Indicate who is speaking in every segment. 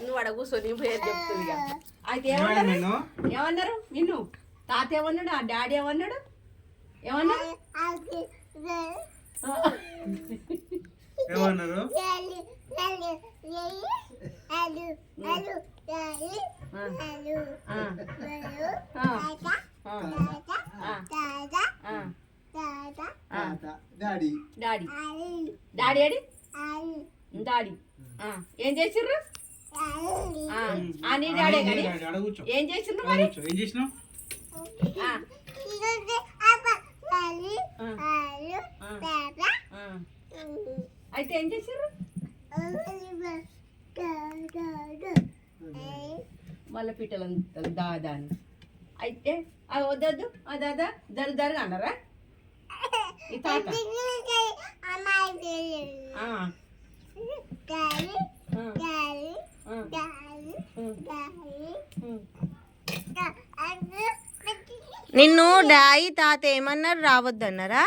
Speaker 1: నువ్వు అడ కూర్చొని పేరు చెప్తుంది అయితే ఏమన్నారు నిన్ను తాత ఏమన్నాడు ఆ డాడీ ఏమన్నాడు ఏమన్నారు
Speaker 2: ఏమన్నారు డాడీ
Speaker 1: డాడీ డాడీ అడి డాడీ ఏం చేసిర్రు నీ డాడీ కానీ ఏం చేసిండ్రు మరి
Speaker 2: ఏం చేసినావు
Speaker 1: అయితే ఏం చేసిర్రు మళ్ళీ పిట్టలు దాదా అని అయితే అది వద్దొద్దు అదాదా జరు జరుగా అన్నారా ఈ తాత
Speaker 3: నిన్ను డాయి తాత ఏమన్నారు రావద్దన్నారా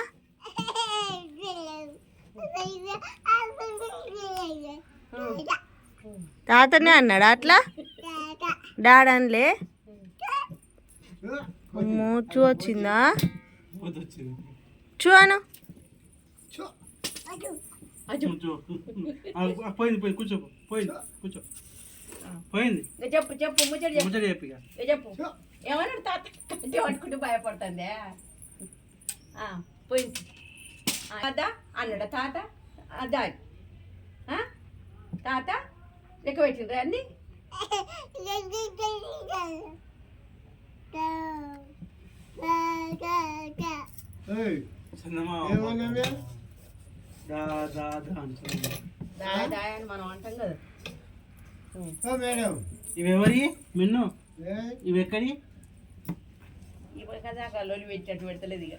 Speaker 3: తాతనే అన్నాడా అట్లా డాడన్లే చూ వచ్చిందా చూను
Speaker 2: పోయింది పోయింది కూర్చో పోయింది కూర్చో పోయింది
Speaker 1: చెప్పు చెప్పు ముచ్చట చెప్పు చెప్పు ఏమన్నాడు తాత కట్టి పట్టుకుంటూ భయపడుతుంది పోయింది అదా అన్నాడా తాత అదా తాత లెక్క పెట్టిండ్రా అన్ని దాదా అని మనం అంటాం కదా
Speaker 2: ఇవెవరి మిన్ను ఇవి ఎక్కడి
Speaker 1: ఇవి కదా లోలి పెట్టినట్టు పెడతలేదు ఇక